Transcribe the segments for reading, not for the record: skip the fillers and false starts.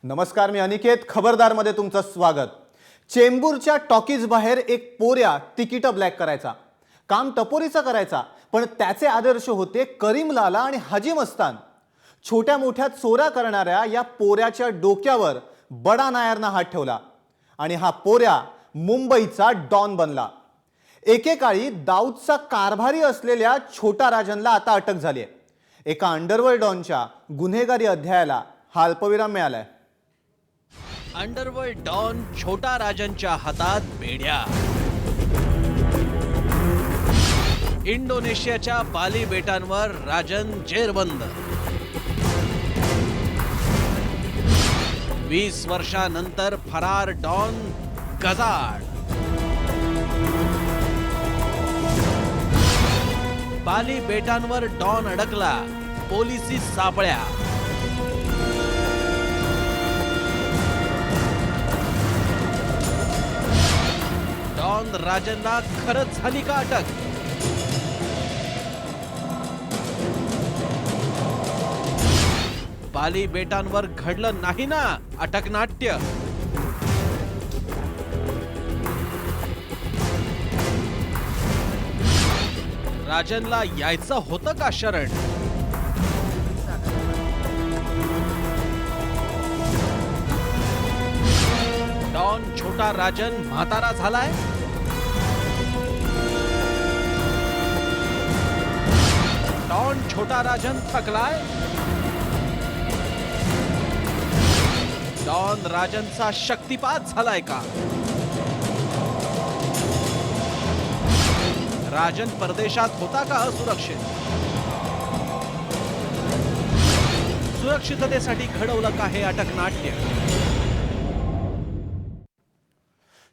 नमस्कार, मी अनिकेत. खबरदार मध्ये तुमचं स्वागत. चेंबूरच्या टॉकीज बाहेर एक पोऱ्या तिकीट ब्लॅक करायचा. काम टपोरीचं करायचा, पण त्याचे आदर्श होते करीम लाला आणि हाजी मस्तान. छोट्या मोठ्या चोऱ्या करणाऱ्या या पोऱ्याच्या डोक्यावर बडा नायरनं हात ठेवला आणि हा पोऱ्या मुंबईचा डॉन बनला. एकेकाळी दाऊदचा कारभारी असलेल्या छोटा राजनला आता अटक झाली आहे. एका अंडरवर्ल्ड डॉनच्या गुन्हेगारी अध्यायाला हा अल्पविराम मिळालाय. अंडरवर्ल्ड डॉन छोटा राजनच्या हातात बेड्या. इंडोनेशियाच्या बाली बेटांवर राजन जेरबंद. 20 वर्षानंतर फरार डॉन गजाड. बाली बेटांवर डॉन अडकला, पोलिसी सापळ्या. डॉन राजनला खरंच झाली का अटक? बाली बेटांवर घडलं नाही ना अटक नाट्य? राजनला यायचं होतं का शरण? डॉन छोटा राजन म्हातारा झालाय. डॉन छोटा राजन थकलाय. डॉन राजनचा शक्तिपात झालाय का? राजन परदेशात होता का असुरक्षित? सुरक्षिततेसाठी घडवलं का हे अटक नाट्य?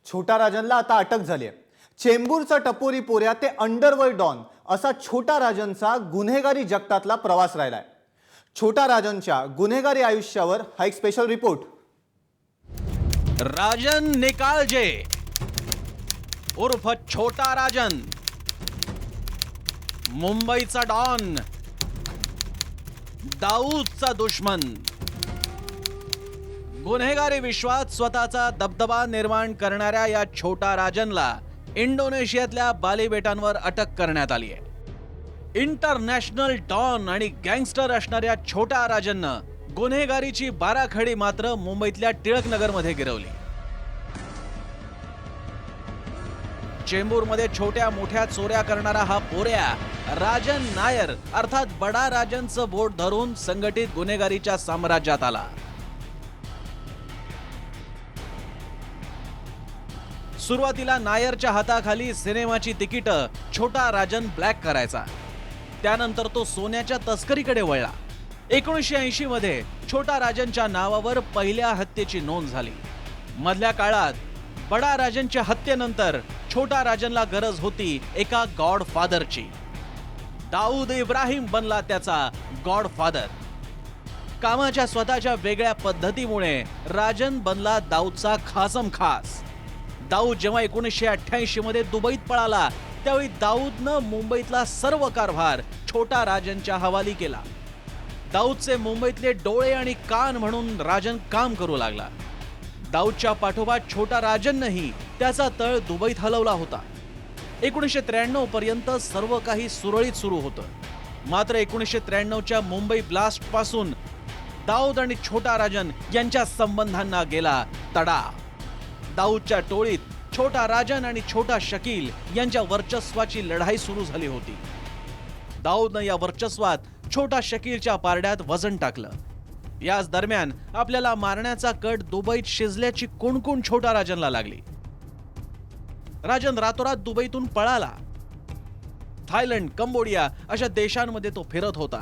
छोटा राजनला आता अटक झाली आहे. चेंबूरचा टपोरी पोऱ्या ते अंडरवर्ल्ड डॉन असा छोटा राजनचा गुन्हेगारी जगतातला प्रवास राहिलाय. छोटा राजनच्या गुन्हेगारी आयुष्यावर हा एक स्पेशल रिपोर्ट. राजन निकालजे उर्फ छोटा राजन, मुंबईचा डॉन, दाऊदचा दुश्मन. गुन्हेगारी विश्वात स्वतःचा दबदबा निर्माण करणाऱ्या या छोटा राजनला इंडोनेशियातल्या बाली बेटांवर अटक करण्यात आली आहे. इंटरनॅशनल डॉन आणि गँगस्टर असणाऱ्या छोटा राजननं गुन्हेगारीची बाराखडी मात्र मुंबईतल्या टिळकनगरमध्ये गिरवली. चेंबूरमध्ये छोट्या मोठ्या चोऱ्या करणारा हा पोऱ्या राजन नायर अर्थात बडा राजनचं बोट धरून संघटित गुन्हेगारीच्या साम्राज्यात आला. सुरुवातीला नायरच्या हाताखाली सिनेमाची तिकीटं छोटा राजन ब्लॅक करायचा. त्यानंतर तो सोन्याच्या तस्करीकडे वळला. 1980 मध्ये छोटा राजनच्या नावावर पहिल्या हत्येची नोंद झाली. मधल्या काळात बडा राजनच्या हत्येनंतर छोटा राजनला गरज होती एका गॉडफादरची. दाऊद इब्राहिम बनला त्याचा गॉडफादर. कामाच्या स्वतःच्या वेगळ्या पद्धतीमुळे राजन बनला दाऊदचा खासम खास. दाऊद जेव्हा 1988 मध्ये दुबईत पळाला त्यावेळी दाऊदनं मुंबईतला सर्व कारभार छोटा राजनच्या हवाली केला. दाऊदचे मुंबईतले डोळे आणि कान म्हणून राजन काम करू लागला. दाऊदच्या पाठोपाठ छोटा राजननंही त्याचा तळ दुबईत हलवला होता. 1993 पर्यंत सर्व काही सुरळीत सुरू होतं. मात्र 1993च्या मुंबई ब्लास्ट पासून दाऊद आणि छोटा राजन यांच्या संबंधांना गेला तडा. दाऊदच्या टोळीत छोटा राजन आणि छोटा शकील यांच्या वर्चस्वाची लढाई सुरू झाली होती. दाऊदनं या वर्चस्वात छोटा शकीलच्या पारड्यात वजन टाकलं. याच दरम्यान आपल्याला मारण्याचा कट दुबईत शिजल्याची कुणकुण छोटा राजनला लागली. राजन रातोरात दुबईतून पळाला. थायलंड, कंबोडिया अशा देशांमध्ये तो फिरत होता.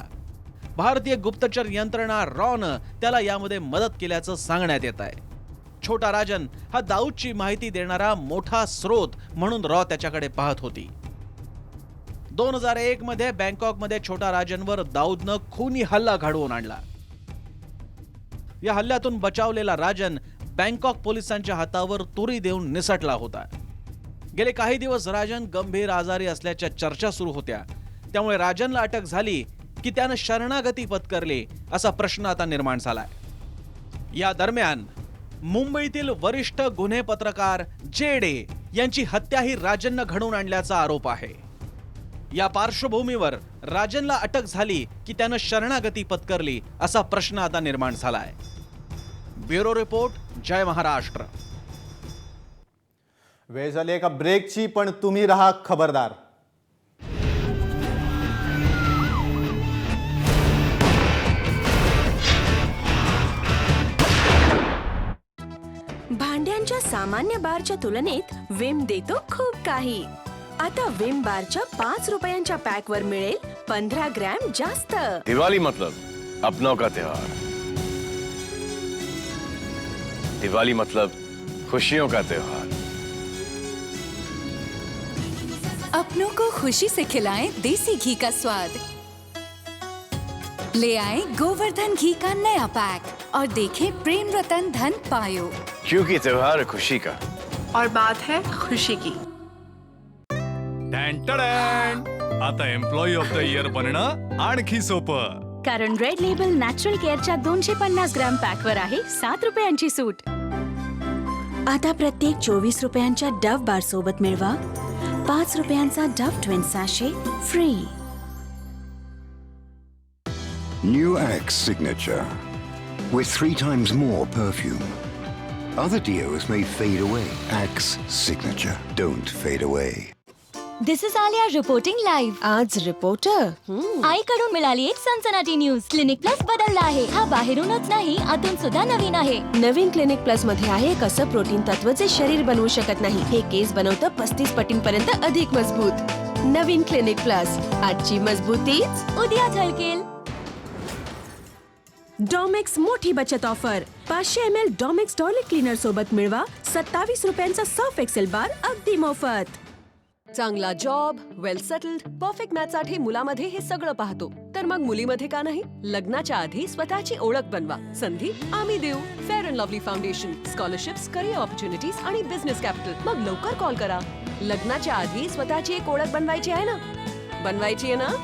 भारतीय गुप्तचर यंत्रणा रॉनं त्याला यामध्ये मदत केल्याचं सांगण्यात येत आहे. छोटा राजन हा दाऊदची माहिती देणारा मोठा स्रोत म्हणून रॉ त्याच्याकडे पाहत होती. 2001 मध्ये बँकॉकमध्ये छोटा राजनवर दाऊदनं खुनी हल्ला घडवून आणला. या हल्ल्यातून बचावलेला राजन बँकॉक पोलिसांच्या हातावर तुरी देऊन निसटला होता. गेले काही दिवस राजन गंभीर आजारी असल्याच्या चर्चा सुरू होत्या. त्यामुळे राजनला अटक झाली की त्यानं शरणागती पत्करली असा प्रश्न आता निर्माण झालाय. या दरम्यान मुंबईतील वरिष्ठ गुन्हे पत्रकार जेडे यांची हत्याही राजननं घडवून आणल्याचा आरोप आहे. या पार्श्वभूमीवर राजनला अटक झाली की त्यानं शरणागती पत्करली असा प्रश्न आता निर्माण झालाय. ब्युरो रिपोर्ट, जय महाराष्ट्र. वेळ झाली एका ब्रेकची, पण तुम्ही राहा खबरदार. भांड्यांच्या सामान्य बारच्या तुलनेत विम देतो खूप काही. आता विम बारच्या 5 रुपयांच्या पॅकवर मिळेल 15 ग्रॅम जास्त. दिवाली मतलब अपनों का त्योहार. दिवाली मतलब खुशियों का त्योहार. अपनों को खुशी से खिलाएं देसी घी का स्वाद. ले आए गोवर्धन घी का नया पैक और देखें प्रेम रतन धन पायो. क्योंकि त्योहार है खुशी का. और बात है खुशी की. आता एम्प्लॉई ऑफ द इयर बनणं आणखी सोपं. कारण रेड लेबल नॅचरल केअरच्या 250 ग्रॅम पॅकवर आहे 7 रुपयांची सूट. आता प्रत्येक 24 रुपयांच्या डव बार सोबत मिळवा 5 रुपयांचा Dove twin sachet free. New Axe Signature with 3 times more perfume. Other deos may fade away. Axe Signature. Don't fade away. This is Alia reporting live. आज रिपोर्टर आईकडून मिळाली एक सनसनाटी न्यूज. क्लिनिक प्लस बदलला आहे. हा बाहेरूनच नाही, आतून सुद्धा नवीन आहे. नवीन क्लिनिक प्लस मध्ये आहे एक असं प्रोटीन तत्व जे शरीर बनवू शकत नाही. हे केस बनवतं 35 पटींपर्यंत अधिक मजबूत. नवीन क्लिनिक प्लस. आजची मजबूतीच उद्या झळकेल. डॉमेक्स मोठी बचत ऑफर. 500 ml डॉमेक्स टॉयलेट क्लीनर सोबत मिळवा 27 रुपयांचा सर्फ एक्सेल बार अगदी मोफत. चांगला जॉब, वेल सेटल्ड, परफेक्ट मॅच साठी मुलामध्ये हे सगळं पाहतो. तर मग मुलीमध्ये का नाही? लग्नाच्या आधी स्वतःची ओळख बनवा. संधी आम्ही देऊ. Fair and lovely foundation. Scholarships, career opportunities आणि बिझनेस कॅपिटल. मग लवकर कॉल करा. लग्नाच्या आधी स्वतःची एक ओळख बनवायची आहे ना? बनवायची आहे ना?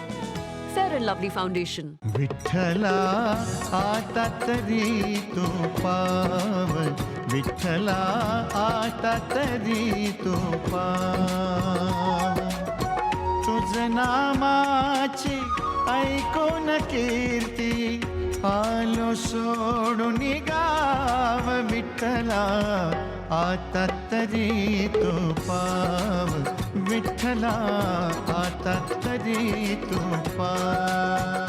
Fair and lovely foundation. विठ्ठला आता तरी तो पाव. विठ्ठला आता तरी तो पाव. तुझ नामाची ऐकून कीर्ती आलो सोडून गाव. विठ्ठला आता तरी तो पाव. विठ्ठला आता तरी तो पाव.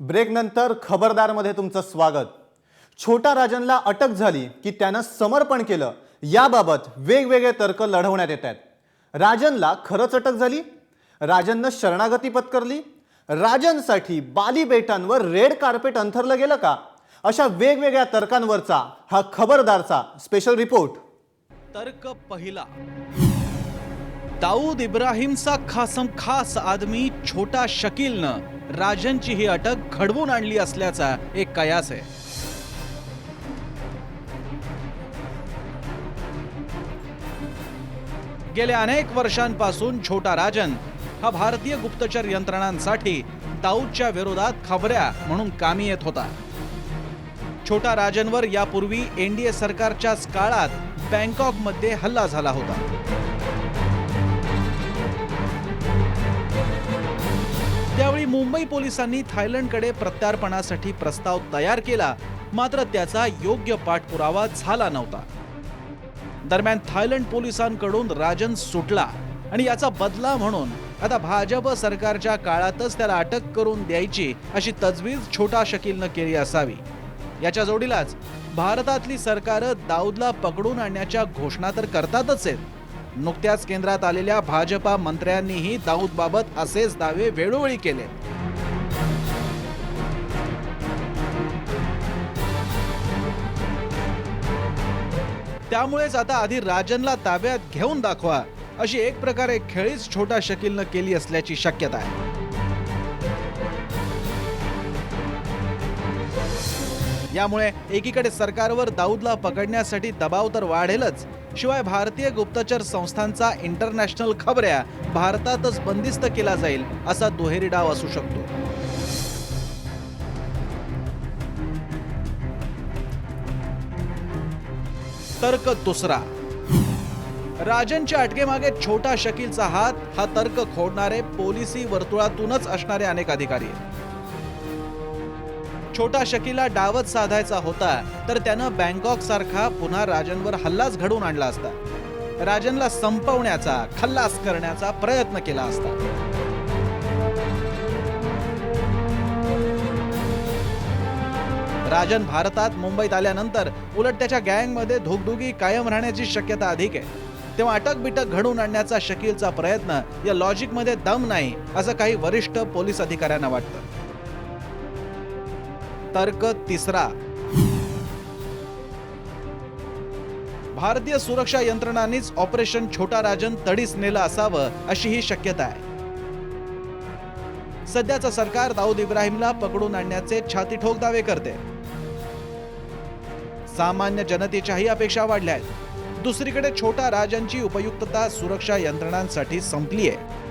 ब्रेक नंतर खबरदारमध्ये तुमचं स्वागत. छोटा राजनला अटक झाली की त्यानं समर्पण केलं याबाबत वेगवेगळे तर्क लढवण्यात येत आहेत. राजनला खरंच अटक झाली? राजननं शरणागती पत्करली? राजनसाठी बाली बेटांवर रेड कार्पेट अंथरलं गेलं का? अशा वेगवेगळ्या तर्कांवरचा हा खबरदारचा स्पेशल रिपोर्ट. तर्क पहिला. दाऊद इब्राहिमचा खास आदमी छोटा शकीलनं राजनची ही अटक घडवून आणली असल्याचा एक कयास आहे. गेल्या अनेक वर्षांपासून छोटा राजन हा भारतीय गुप्तचर यंत्रणांसाठी दाऊदच्या विरोधात खबऱ्या म्हणून कामी येत होता. छोटा राजनवर यापूर्वी एनडीए सरकारच्याच काळात बँकॉकमध्ये हल्ला झाला होता. त्यावेळी मुंबई पोलिसांनी थायलंडकडे प्रत्यार्पणासाठी प्रस्ताव तयार केला, मात्र त्याचा योग्य पाठपुरावा झाला नव्हता. दरम्यान थायलंड पोलिसांकडून राजन सुटला आणि याचा बदला म्हणून आता भाजप सरकारच्या काळातच त्याला अटक करून द्यायची अशी तजवीज छोटा शकीलनं केली असावी. याच्या जोडीलाच भारतातली सरकारं दाऊदला पकडून आणण्याच्या घोषणा तर करतातच आहेत. नुकत्याच केंद्रात आलेल्या भाजपा मंत्र्यांनीही दाऊदबाबत असेच दावे वेळोवेळी केले. त्यामुळेच आता आधी राजनला ताब्यात घेऊन दाखवा अशी एक प्रकारे खेळीच छोटा शकीलनं केली असल्याची शक्यता आहे. यामुळे एकीकडे सरकारवर दाऊदला पकडण्यासाठी दबाव तर वाढेलच, शिवाय भारतीय गुप्तचर संस्थांचा इंटरनॅशनल खबऱ्या भारतातच बंदिस्त केला जाईल असा दुहेरी डाव असू शकतो. तर्क दुसरा, राजनच्या अटकेमागे छोटा शकीलचा हात हा तर्क खोडणारे पोलिसी वर्तुळातूनच असणारे अनेक अधिकारी. छोटा शकीलला डावच साधायचा होता तर त्यानं बँकॉक सारखा पुन्हा राजनवर हल्लाच घडवून आणला असता. राजनला संपवण्याचा, खल्लास करण्याचा प्रयत्न केला असता. राजन भारतात मुंबईत आल्यानंतर उलट त्याच्या गँगमध्ये धुगधुगी कायम राहण्याची शक्यता अधिक आहे. तेव्हा अटक बिटक घडवून आणण्याचा शकीलचा प्रयत्न या लॉजिकमध्ये दम नाही असं काही वरिष्ठ पोलीस अधिकाऱ्यांना वाटतं. तर्क तिसरा, भारतीय सुरक्षा यंत्रणांनीच ऑपरेशन छोटा राजन तडीस नेलं असावं अशी ही शक्यता आहे. सध्याचं सरकार दाऊद इब्राहिमला पकडून आणण्याचे छातीठोक दावे करते. सामान्य जनतेच्याही अपेक्षा वाढल्या आहेत. दुसरीकडे छोटा राजनची उपयुक्तता सुरक्षा यंत्रणांसाठी संपली आहे.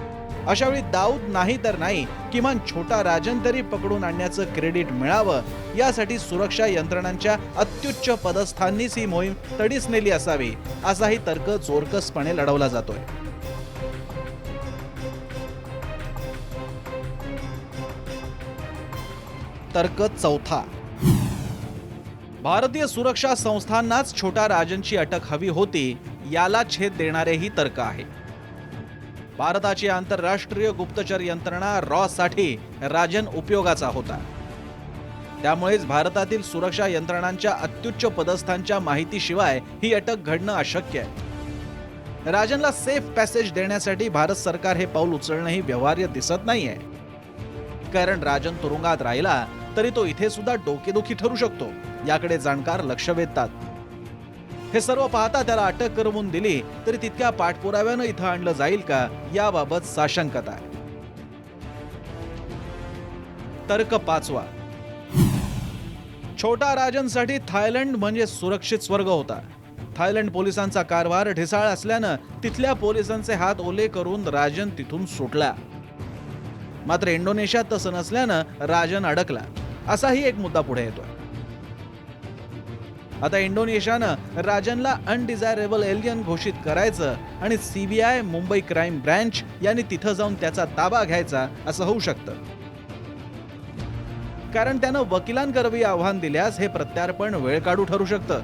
अशावेळी दाऊद नाही तर नाही, किमान छोटा राजन तरी पकडून आणण्याचं क्रेडिट मिळावं यासाठी सुरक्षा यंत्रणांच्या अत्युच्च पदस्थांनीच ही मोहीम तडीस नेली असावी असाही तर्क जोरकसपणे लढवला जातोय. तर्क चौथा, भारतीय सुरक्षा संस्थांनाच छोटा राजनची अटक हवी होती याला छेद देणारेही तर्क आहे. भारताची आंतरराष्ट्रीय गुप्तचर यंत्रणा रॉ साठी राजन उपयोगाचा होता. त्यामुळेच भारतातील सुरक्षा यंत्रणांच्या अत्युच्च पदस्थांच्या माहितीशिवाय ही अटक घडणं अशक्य आहे. राजनला सेफ पॅसेज देण्यासाठी भारत सरकार हे पाऊल उचलणंही व्यवहार्य दिसत नाहीये. कारण राजन तुरुंगात राहिला तरी तो इथे सुद्धा डोकेदुखी ठरू शकतो याकडे जाणकार लक्ष वेधतात. हे सर्व पाहता त्याला अटक करवून दिली तरी तितक्या पाठपुराव्यानं इथं आणलं जाईल का याबाबत साशंकता आहे. तर्क पाचवा, छोटा राजनसाठी थायलंड म्हणजे सुरक्षित स्वर्ग होता. थायलंड पोलिसांचा कारभार ढिसाळ असल्यानं तिथल्या पोलिसांचे हात ओले करून राजन तिथून सुटला. मात्र इंडोनेशियात तसं नसल्यानं राजन अडकला असाही एक मुद्दा पुढे येतोय. आता इंडोनेशियानं राजनला अनडिझायरेबल एलियन घोषित करायचं आणि सीबीआय, मुंबई क्राईम ब्रँच यांनी तिथं जाऊन त्याचा ताबा घ्यायचा असं होऊ शकतं. कारण त्यानं वकिलांकरवी आव्हान दिल्यास हे प्रत्यार्पण वेळकाढू ठरू शकतं.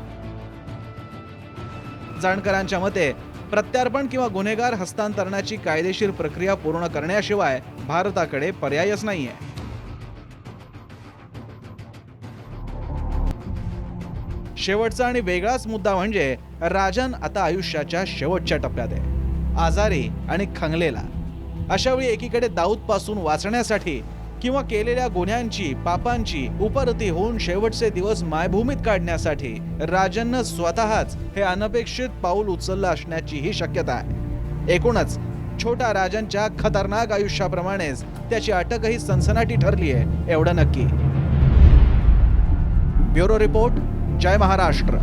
जाणकारांच्या मते प्रत्यार्पण किंवा गुन्हेगार हस्तांतरणाची कायदेशीर प्रक्रिया पूर्ण करण्याशिवाय भारताकडे पर्यायच नाहीये. शेवटचा आणि वेगळाच मुद्दा म्हणजे राजन आता आयुष्याच्या शेवटच्या टप्प्यात आहे, आजारी आणि खंगलेला. अशावेळी एकीकडे दाऊद पासून वाचण्यासाठी किंवा केलेल्या गुन्ह्यांची, पापांची उपरती होऊन शेवटचे दिवस मायभूमीत काढण्यासाठी राजननं स्वतःच हे अनपेक्षित पाऊल उचललं असण्याची ही शक्यता आहे. एकूणच छोटा राजनच्या खतरनाक आयुष्याप्रमाणेच त्याची अटकही सनसनाटी ठरली आहे एवढं नक्की. ब्युरो रिपोर्ट, जय महाराष्ट्र.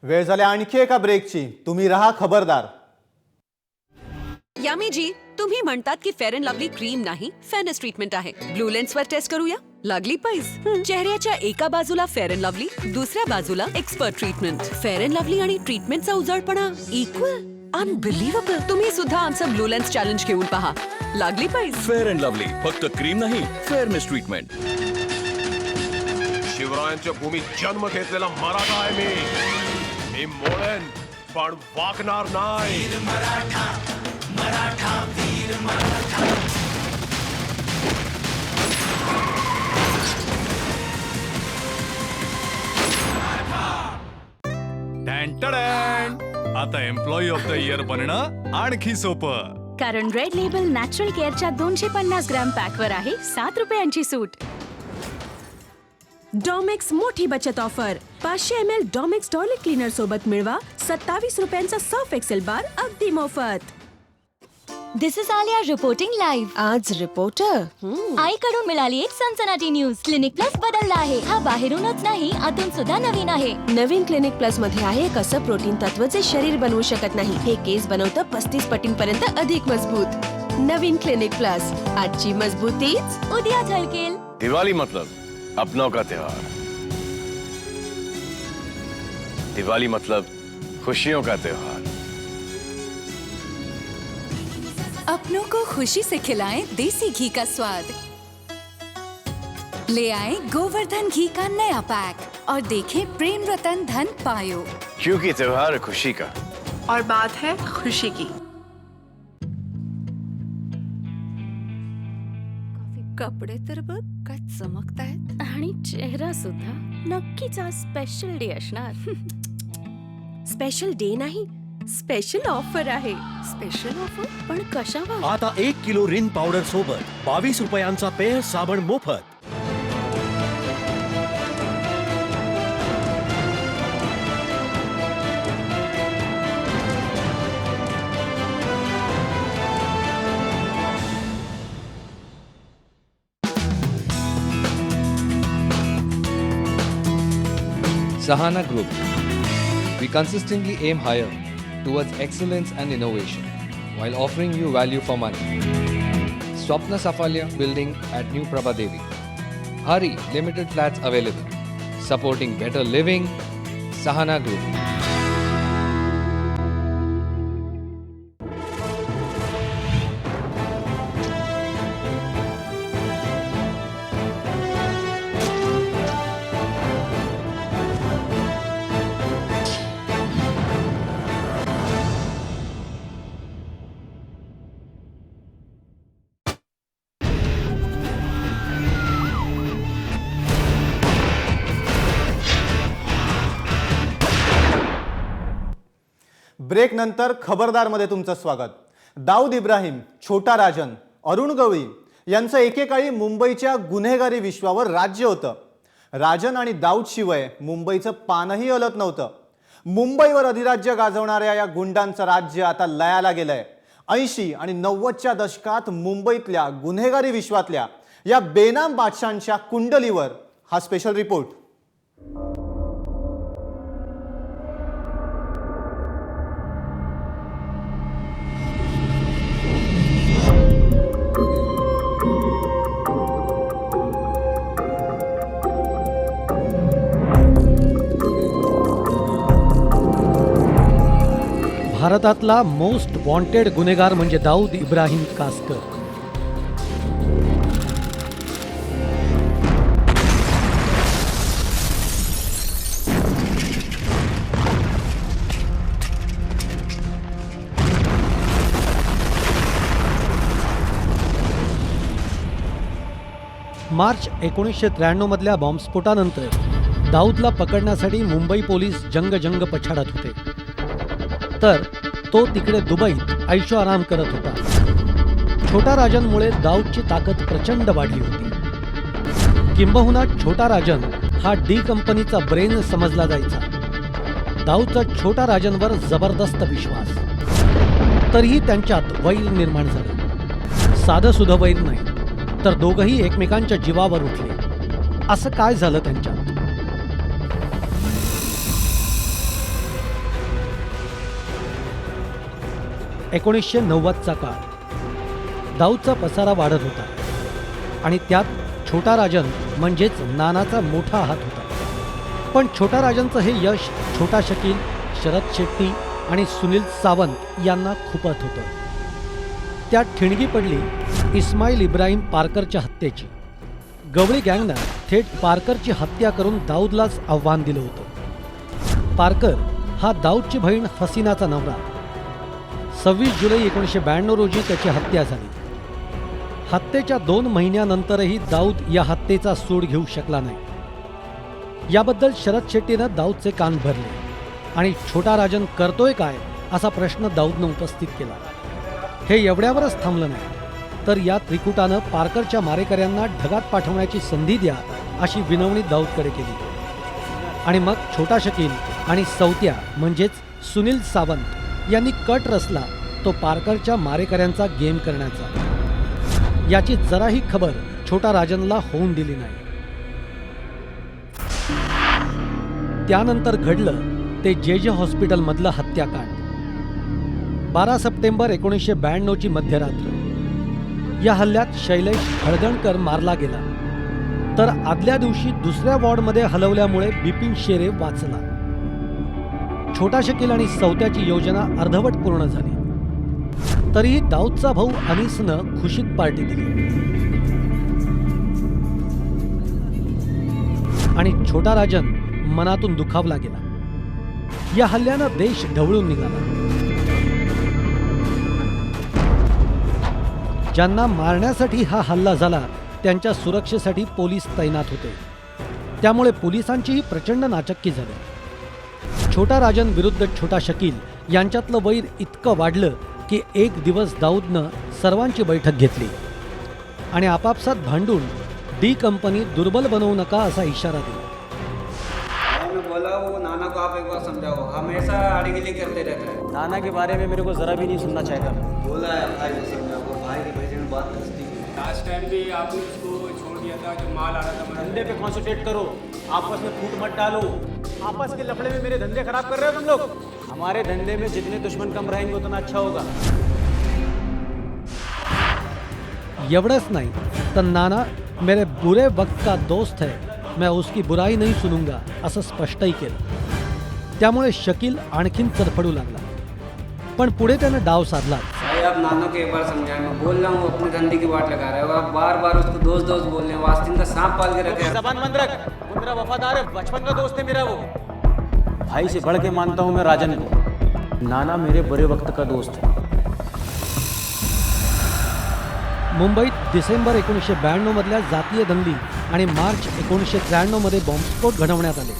वेळ झाली आणखी एका ब्रेकची. तुम्ही रहा खबरदार. यामीजी, तुम्ही म्हणतात की फेअर अँड लवली क्रीम नाही, फेअरनेस ट्रीटमेंट आहे. ब्लू लेन्सवर टेस्ट करूया. लागली पैस. चेहऱ्याच्या एका बाजूला फेअर अँड लवली, दुसऱ्या बाजूला expert treatment. Fair and lovely आणि ट्रीटमेंटचा उजळपणा इक्वल. अनबिलीव्हेबल. तुम्ही सुद्धा आमचं ब्लू लेन्स चॅलेंज घेऊन पहा. लागली पैस. फेअर अँड लवली फक्त क्रीम नाही, फेअरनेस ट्रीटमेंट. शिवरायांच्या भूमीत जन्म घेतलेला मराठा आहे मी मोडेन पण वागणार नाही. मराठा मराठा वीर मराठा. आता एम्प्लॉई ऑफ द इयर बनणं आणखी सोपं. कारण रेड लेबल नॅचरल केअरच्या 250 ग्रॅम पॅकवर आहे 7 रुपयांची सूट. डॉमेक्स मोठी बचत ऑफर 500 ml डॉमेक्स टॉयलेट क्लीनर सोबत मिळवा 27 रुपयांचा सर्फ एक्सेल बार अगदी मोफत. दिस इज आलिया रिपोर्टिंग लाईव्ह. आज रिपोर्टर आईकडून मिळाली एक सनसनाटी न्यूज. क्लिनिक प्लस बदलला आहे. हा बाहेरूनच नाही, आतून सुद्धा नवीन आहे. नवीन क्लिनिक प्लस मध्ये आहे एक असं प्रोटीन तत्व जे शरीर बनवू शकत नाही. हे केस बनवतं 35 पटींपर्यंत अधिक मजबूत. नवीन क्लिनिक प्लस, आजची मजबूतीच उद्या झळकेल. दिवाली मतलब अपनों का त्योहार. दिवाली मतलब खुशियों का त्योहार. अपनों को खुशी से खिलाएं देसी घी का स्वाद. ले आए गोवर्धन घी का नया पैक और देखें प्रेम रतन धन पायो. क्योंकि त्योहार खुशी का. और बात है खुशी की. कपडे तर बघ काय चमकतायत आणि चेहरा सुद्धा. नक्कीच आज स्पेशल डे असणार. स्पेशल डे नाही, स्पेशल ऑफर आहे. स्पेशल ऑफर पण कशावर? आता 1 किलो रिन पावडर सोबत 22 रुपयांचा पेय साबण मोफत. Sahana Group. We consistently aim higher towards excellence and innovation while offering you value for money. Swapna Safalya building at New Prabhadevi. Hurry, limited flats available. Supporting better living, Sahana Group. Break नंतर खबरदारमध्ये तुमचं स्वागत. दाऊद इब्राहिम, छोटा राजन, अरुण गवळी यांचं एकेकाळी मुंबईच्या गुन्हेगारी विश्वावर राज्य होतं. राजन आणि दाऊद शिवाय मुंबईचं पानही हलत नव्हतं. मुंबईवर अधिराज्य गाजवणाऱ्या या गुंडांचं राज्य आता लयाला गेलंय. 80 आणि 90च्या दशकात मुंबईतल्या गुन्हेगारी विश्वातल्या या बेनाम बादशांच्या कुंडलीवर हा स्पेशल रिपोर्ट. भारतातला मोस्ट वॉन्टेड गुन्हेगार म्हणजे दाऊद इब्राहिम कासकर. मार्च 1993 मधल्या बॉम्बस्फोटानंतर दाऊदला पकडण्यासाठी मुंबई पोलीस जंग पछाडत होते. तर तो तिकडे दुबईत ऐशो आराम करत होता. छोटा राजनमुळे दाऊदची ताकद प्रचंड वाढली होती. किंबहुना छोटा राजन हा डी कंपनीचा ब्रेन समजला जायचा. दाऊदचा छोटा राजनवर जबरदस्त विश्वास. तरीही त्यांच्यात वैर निर्माण झालं. साधं सुधं वैर नाही, तर दोघंही एकमेकांच्या जीवावर उठले. असं काय झालं त्यांच्यात? 1990चा काळ. दाऊदचा पसारा वाढत होता आणि त्यात छोटा राजन म्हणजेच नानाचा मोठा हात होता. पण छोटा राजनचं हे यश छोटा शकील, शरद शेट्टी आणि सुनील सावंत यांना खुपत होतं. त्यात ठिणगी पडली इस्माईल इब्राहिम पारकरच्या हत्येची. गवळी गँगनं थेट पारकरची हत्या करून दाऊदलाच आव्हान दिलं होतं. पारकर हा दाऊदची बहीण हसीनाचा नवरा. 26 जुलै 1992 रोजी त्याची हत्या झाली. हत्येच्या 2 महिन्यानंतरही दाऊद या हत्येचा सूड घेऊ शकला नाही. याबद्दल शरद शेट्टीनं दाऊदचे कान भरले आणि छोटा राजन करतोय काय असा प्रश्न दाऊदनं उपस्थित केला. हे एवढ्यावरच थांबलं नाही, तर या त्रिकुटानं पारकरच्या मारेकऱ्यांना ढगात पाठवण्याची संधी द्या अशी विनवणी दाऊदकडे केली आणि मग छोटा शकील आणि सौत्या म्हणजेच सुनील सावंत यांनी कट रचला तो पारकरच्या मारेकऱ्यांचा गेम करण्याचा। याची जराही खबर छोटा राजनला होऊन दिली नाही। त्यानंतर घडलं ते जे हॉस्पिटलमधलं हत्याकांड। 12 सप्टेंबर 1992 ची मध्यरात्र। या हल्ल्यात शैलेश हळदणकर मारला गेला, तर आदल्या दिवशी दुसऱ्या वॉर्डमध्ये हलवल्यामुळे बिपिन शेरे वाचला। छोटा शकील आणि सौत्याची योजना अर्धवट पूर्ण झाली, तरीही दाऊदचा भाऊ अनीसनं खुशीत पार्टी दिली आणि छोटा राजन मनातून दुखावला गेला। या हल्ल्यानं देश ढवळून निघाला। ज्यांना मारण्यासाठी हा हल्ला झाला त्यांच्या सुरक्षेसाठी पोलीस तैनात होते, त्यामुळे पोलिसांचीही प्रचंड नाचक्की झाली। छोटा राजन विरुद्ध छोटा शकील यांच्यातलं वैर इतकं वाढलं की एक दिवस दाऊदनं सर्वांची बैठक घेतली आणि आपापसात भांडून डी कंपनी दुर्बल बनवू नका असा इशारा दिला। बोला वो नाना को आप एक बार समझाओ, हमेशा अड़गिली करते रहते हैं। नाना के बारे में मेरे को जरा भी नहीं सुनना चाहता। बोला है भाई को समझाओ, भाई के भेजे में बात नजदीक है। लास्ट टाइम भी आपने उसको छोड़ दिया था, जो माल आ रहा था। धंधे पे कॉन्सेंट्रेट करो, आपस में फूट मत डालो। आपस के लफड़े में मेरे धंधे खराब कर रहे हो तुम लोग। हमारे धंधे में जितने दुश्मन कम रहेंगे उतना अच्छा होगा। एवढंच नाही तर नाना मेरे बुरे वक्त का दोस्त है, मैं उसकी बुराई नहीं सुनूंगा असं स्पष्टही केलं। त्यामुळे शकील आणखीन चरफडू लागला, पण पुढे त्यानं डाव साधला। भाई आप नाना को एक बार समझाएं, मैं बोल रहा हूँ अपने धंधे की बात लगा रहे हो, आप बार बार उसको दोस्त दोस्त बोल रहे हैं। वास्तिन का सांप पाल के रखे हैं। जबान बंद रख, वो मेरा वफादार है, बचपन का दोस्त है मेरा। वो भाई से बढ़ के मानता हूँ मैं राजन को। नाना मेरे बुरे वक्त का दोस्त है। मुंबईत डिसेंबर 1992 मधल्या जातीय दंगली आणि मार्च 1993 मध्ये बॉम्बस्फोट घडवण्यात आले।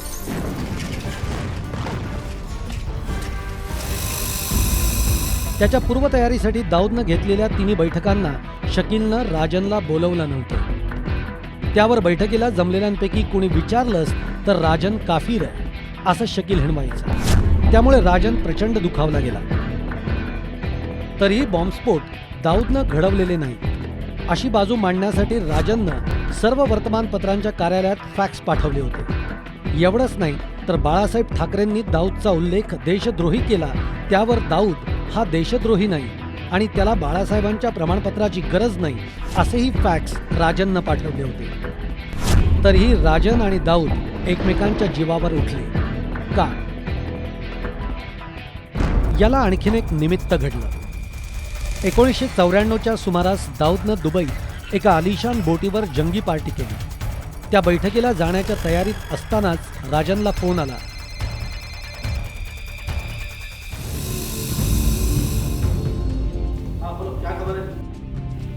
त्याच्या पूर्वतयारीसाठी दाऊदनं घेतलेल्या तिन्ही बैठकांना शकीलनं राजनला बोलवलं नव्हतं। त्यावर बैठकीला जमलेल्यांपैकी कोणी विचारलंच तर राजन काफीर आहे असं शकील हिणवायचं। त्यामुळे राजन प्रचंड दुखावला गेला। तरीही बॉम्बस्फोट दाऊदनं घडवलेले नाही अशी बाजू मांडण्यासाठी राजननं सर्व वर्तमानपत्रांच्या कार्यालयात फॅक्स पाठवले होते। एवढंच नाही तर बाळासाहेब ठाकरेंनी दाऊदचा उल्लेख देशद्रोही केला, त्यावर दाऊद हा देशद्रोही नाही आणि त्याला बाळासाहेबांच्या प्रमाणपत्राची गरज नाही असेही फॅक्स राजननं पाठवले होते। तरीही राजन आणि दाऊद एकमेकांच्या जीवावर उठले का? याला आणखीन एक निमित्त घडलं। 1994च्या सुमारास दाऊदनं दुबईत एका आलिशान बोटीवर जंगी पार्टी केली। त्या बैठकीला जाण्याच्या तयारीत असतानाच राजनला फोन आला।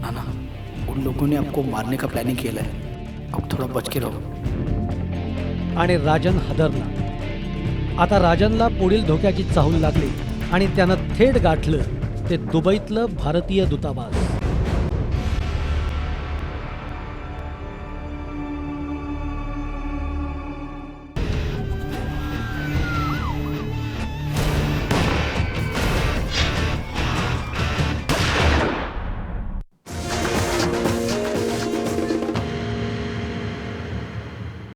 नाना, उन लोगों ने आपको मारने का प्लानिंग किया है, अब थोड़ा बच के रहो। आणि राजन हादरला। आता राजनला पुढील धोक्याची चाहूल लागली आणि त्यानं थेट गाठलं ते दुबईतलं भारतीय दूतावास।